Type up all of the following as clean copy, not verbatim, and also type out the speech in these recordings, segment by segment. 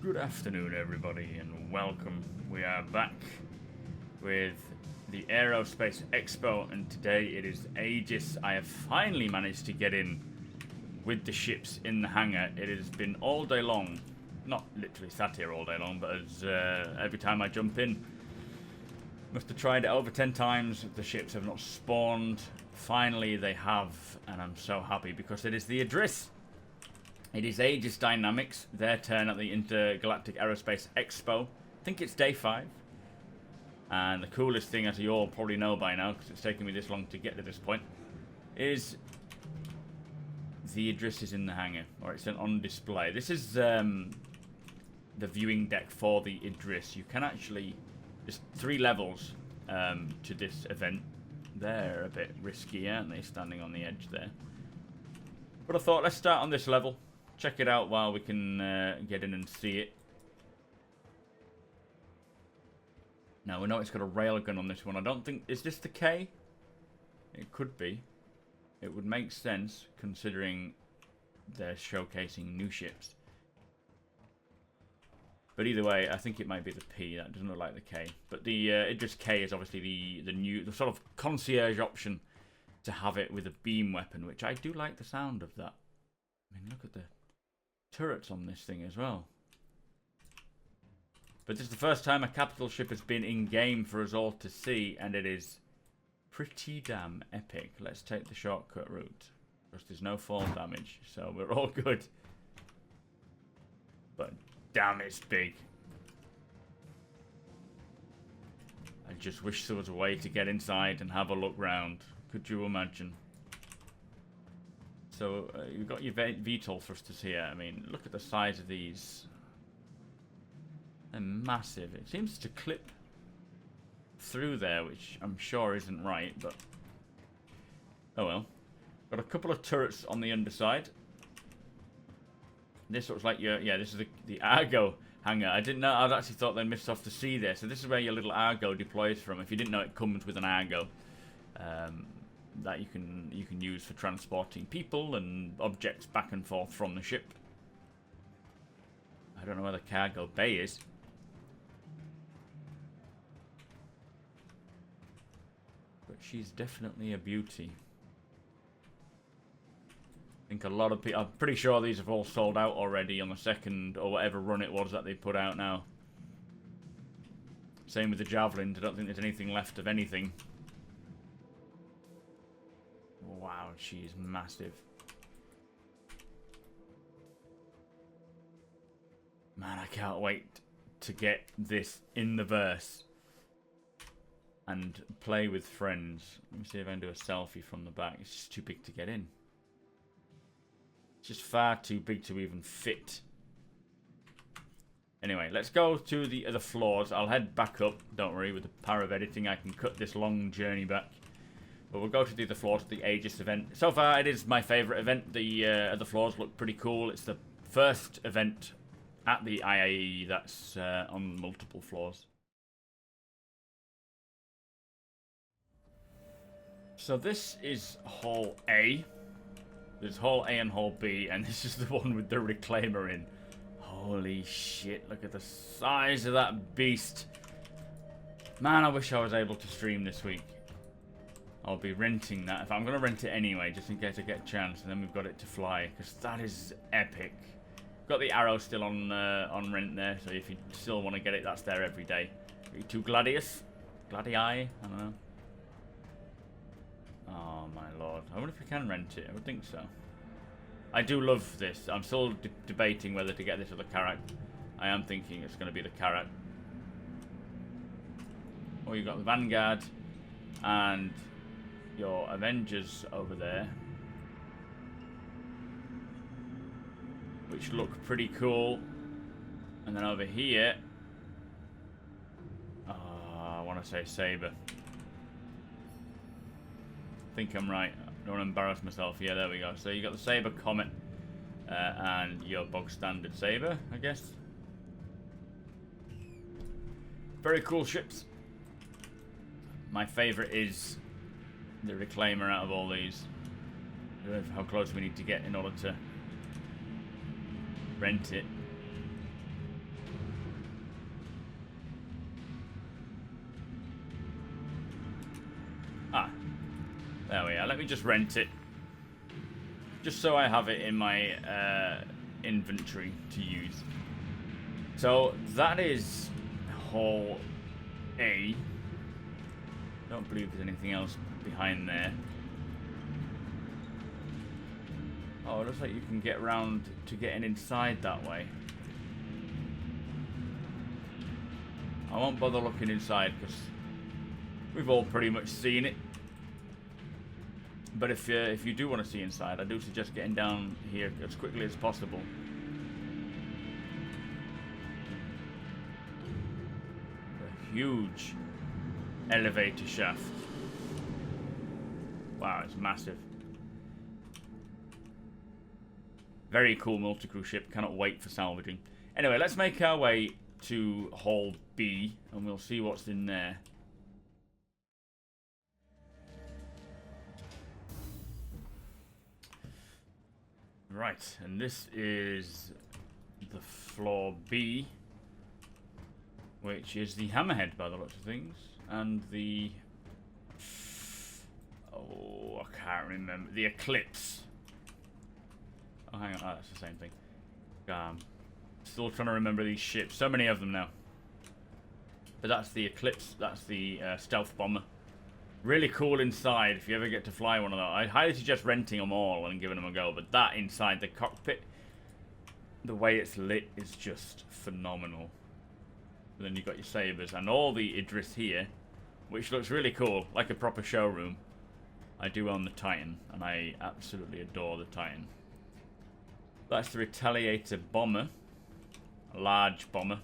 Good afternoon, everybody, and welcome. We are back with the Aerospace Expo, and today it is Aegis. I have finally managed to get in with the ships in the hangar. It has been all day long, not literally sat here all day long, but as every time I jump in, must have tried it over 10 times. The ships have not spawned. Finally, they have, and I'm so happy because it is the Idris. It is Aegis Dynamics, their turn at the Intergalactic Aerospace Expo. I think it's day 5. And the coolest thing, as you all probably know by now, because it's taken me this long to get to this point, is the Idris is in the hangar, or it's on display. This is the viewing deck for the Idris. You can actually, there's 3 levels to this event. They're a bit risky, aren't they, standing on the edge there? But I thought, let's start on this level. Check it out while we can get in and see it. Now, we know it's got a railgun on this one. I don't think... Is this the K? It could be. It would make sense, considering they're showcasing new ships. But either way, I think it might be the P. That doesn't look like the K. But the Idris K is obviously the sort of concierge option to have it with a beam weapon, which I do like the sound of that. I mean, look at the turrets on this thing as well. But this is the first time a capital ship has been in-game for us all to see, and it is pretty damn epic. Let's take the shortcut route, because there's no fall damage, so we're all good. But damn, it's big. I just wish there was a way to get inside and have a look round. Could you imagine? So, you've got your VTOL thrusters here. I mean, look at the size of these. They're massive. It seems to clip through there, which I'm sure isn't right, but... Oh well. Got a couple of turrets on the underside. This looks like your... Yeah, this is the Argo hangar. I didn't know... I'd actually thought they missed off the sea there. So this is where your little Argo deploys from. If you didn't know, it comes with an Argo. That you can use for transporting people and objects back and forth from the ship. I don't know where the cargo bay is. But she's definitely a beauty. I think a lot of people... I'm pretty sure these have all sold out already on the second or whatever run it was that they put out now. Same with the Javelins. I don't think there's anything left of anything. Wow, she is massive. Man, I can't wait to get this in the verse and play with friends. Let me see if I can do a selfie from the back. It's just too big to get in. It's just far too big to even fit. Anyway, let's go to the other floors. I'll head back up. Don't worry, with the power of editing, I can cut this long journey back. But we'll go to the other floors of the Aegis event. So far, it is my favourite event. The other floors look pretty cool. It's the first event at the IAE that's on multiple floors. So this is Hall A. There's Hall A and Hall B, and this is the one with the reclaimer in. Holy shit, look at the size of that beast. Man, I wish I was able to stream this week. I'll be renting that. If I'm going to rent it anyway, just in case I get a chance, and then we've got it to fly, because that is epic. Got the Arrow still on rent there, so if you still want to get it, that's there every day. Two Gladius? Gladii? I don't know. Oh my lord. I wonder if we can rent it. I would think so. I do love this. I'm still debating whether to get this or the Carrack. I am thinking it's going to be the Carrack. Oh, you've got the Vanguard and your Avengers over there, which look pretty cool. And then over here, I want to say Saber. I think I'm right. I don't want to embarrass myself. Yeah, there we go. So you got the Saber Comet and your bog standard Saber, I guess. Very cool ships. My favourite is the Reclaimer out of all these. I don't know how close we need to get in order to rent it. There we are. Let me just rent it. Just so I have it in my inventory to use. So that is Hall A. Don't believe there's anything else behind there. Oh, it looks like you can get round to getting inside that way. I won't bother looking inside because we've all pretty much seen it. But if you do want to see inside, I do suggest getting down here as quickly as possible. A huge elevator shaft. Wow, it's massive. Very cool multi-crew ship. Cannot wait for salvaging. Anyway, let's make our way to Hall B, and we'll see what's in there. Right, and this is the floor B, which is the hammerhead by the looks of things, and the... oh, I can't remember. The Eclipse. Oh, hang on. Oh, that's the same thing. Still trying to remember these ships. So many of them now. But that's the Eclipse. That's the stealth bomber. Really cool inside if you ever get to fly one of those. I highly suggest renting them all and giving them a go. But that inside the cockpit, the way it's lit is just phenomenal. And then you've got your sabers and all the Idris here, which looks really cool, like a proper showroom. I do own the Titan, and I absolutely adore the Titan. That's the Retaliator bomber. A large bomber.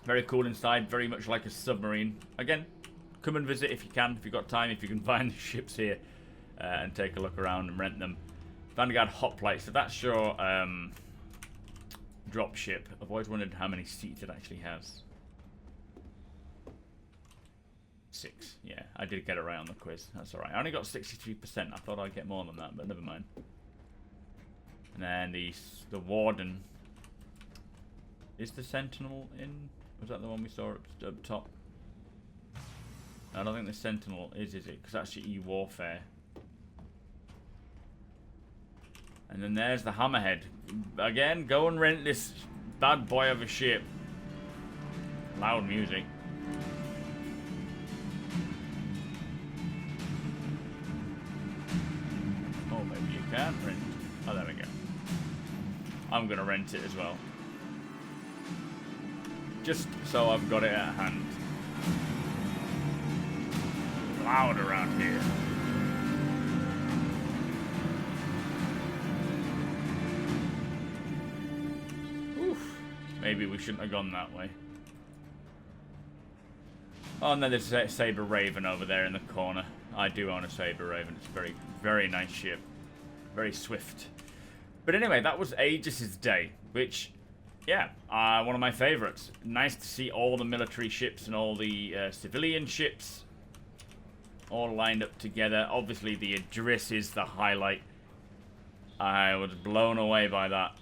Very cool inside, very much like a submarine. Again, come and visit if you can, if you've got time, if you can find the ships here and take a look around and rent them. Vanguard Hoplite, so that's your drop ship. I've always wondered how many seats it actually has. 6, yeah, I did get it right on the quiz. That's alright. I only got 63%. I thought I'd get more than that, but never mind. And then the Warden. Is the Sentinel in? Was that the one we saw up top? I don't think the Sentinel is it? Because that's your E-Warfare. And then there's the Hammerhead. Again, go and rent this bad boy of a ship. Loud music. Oh, maybe you can rent. Oh, there we go. I'm going to rent it as well. Just so I've got it at hand. Loud around here. Oof. Maybe we shouldn't have gone that way. Oh, and then there's a Saber Raven over there in the corner. I do own a Saber Raven. It's a very, very nice ship. Very swift. But anyway, that was Aegis' day, which, yeah, one of my favorites. Nice to see all the military ships and all the civilian ships all lined up together. Obviously, the Idris is the highlight. I was blown away by that.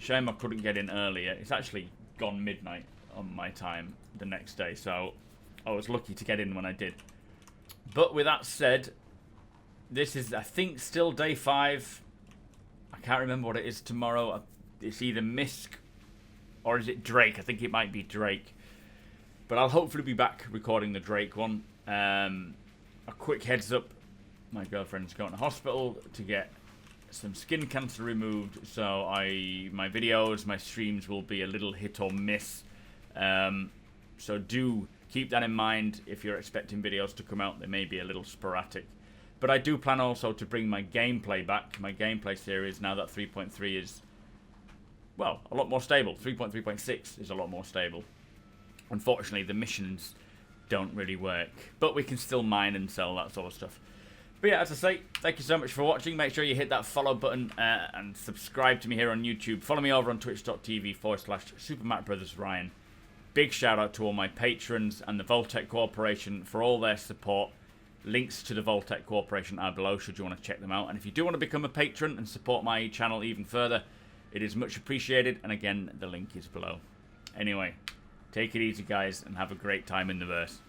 Shame I couldn't get in earlier. It's actually gone midnight on my time the next day, so I was lucky to get in when I did. But with that said, this is, I think, still day 5. I can't remember what it is tomorrow. It's either Misk or is it Drake? I think it might be Drake. But I'll hopefully be back recording the Drake one. A quick heads up. My girlfriend's going to hospital to get some skin cancer removed. So my videos, my streams will be a little hit or miss. So do keep that in mind if you're expecting videos to come out. They may be a little sporadic. But I do plan also to bring my gameplay back. My gameplay series, now that 3.3 is, well, a lot more stable. 3.3.6 is a lot more stable. Unfortunately, the missions don't really work. But we can still mine and sell that sort of stuff. But yeah, as I say, thank you so much for watching. Make sure you hit that follow button and subscribe to me here on YouTube. Follow me over on twitch.tv/supermacbrothers Big shout out to all my patrons and the Vault-Tec Corporation for all their support. Links to the Vault-Tec Corporation are below should you want to check them out. And if you do want to become a patron and support my channel even further, it is much appreciated. And again, the link is below. Anyway, take it easy, guys, and have a great time in the verse.